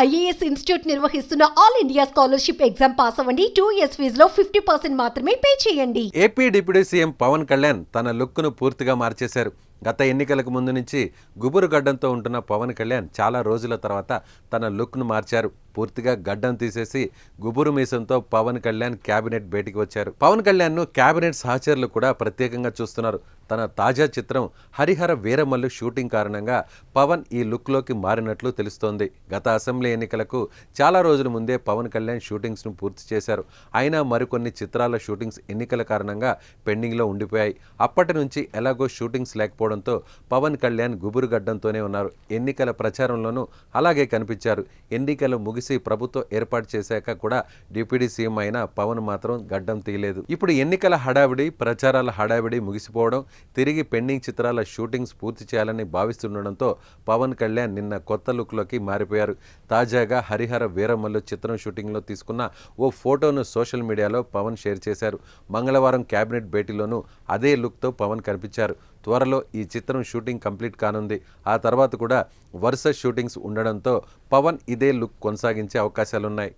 IAS institute నిర్వహిస్తున్న all India scholarship exam pass అవ్వండి. 2 years ఫీజులో 50% మాత్రమే పే చేయండి. AP deputy CM Pawan Kalyan తన లుక్ను పూర్తిగా మార్చేశారు. గత ఎన్నికలకు ముందు నుంచి గుబురు గడ్డంతో ఉంటున్న పవన్ కళ్యాణ్ చాలా రోజుల తర్వాత తన లుక్ను మార్చారు. పూర్తిగా గడ్డం తీసేసి గుబురు మీసంతో పవన్ కళ్యాణ్ క్యాబినెట్ భేటీకి వచ్చారు. పవన్ కళ్యాణ్ను క్యాబినెట్ సహచరులు కూడా ప్రత్యేకంగా చూస్తున్నారు. తన తాజా చిత్రం హరిహర వీరమల్లు షూటింగ్ కారణంగా పవన్ ఈ లుక్లోకి మారినట్లు తెలుస్తోంది. గత అసెంబ్లీ ఎన్నికలకు చాలా రోజుల ముందే పవన్ కళ్యాణ్ షూటింగ్స్ను పూర్తి చేశారు. అయినా మరికొన్ని చిత్రాల షూటింగ్స్ ఎన్నికల కారణంగా పెండింగ్లో ఉండిపోయాయి. అప్పటి నుంచి ఎలాగో షూటింగ్స్ లేకపోవడంతో పవన్ కళ్యాణ్ గుబురు గడ్డంతోనే ఉన్నారు. ఎన్నికల ప్రచారంలోనూ అలాగే కనిపించారు. ఎన్నికలు ముగిసి ప్రభుత్వం ఏర్పాటు చేశాక కూడా డిప్యూటీ సీఎం అయిన పవన్ మాత్రం గడ్డం తీయలేదు. ఇప్పుడు ఎన్నికల హడావిడి, ప్రచారాల హడావిడి ముగిసిపోవడం, తిరిగి పెండింగ్ చిత్రాల షూటింగ్స్ పూర్తి చేయాలని భావిస్తుండడంతో పవన్ కళ్యాణ్ నిన్న కొత్త లుక్లోకి మారిపోయారు. తాజాగా హరిహర వీరమల్లు చిత్రం షూటింగ్లో తీసుకున్న ఓ ఫోటోను సోషల్ మీడియాలో పవన్ షేర్ చేశారు. మంగళవారం క్యాబినెట్ భేటీలోనూ అదే లుక్తో పవన్ కనిపించారు. త్వరలో ఈ చిత్రం షూటింగ్ కంప్లీట్ కానుంది. ఆ తర్వాత కూడా వరుస షూటింగ్స్ ఉండడంతో పవన్ ఇదే లుక్ కొనసాగించే అవకాశాలున్నాయి.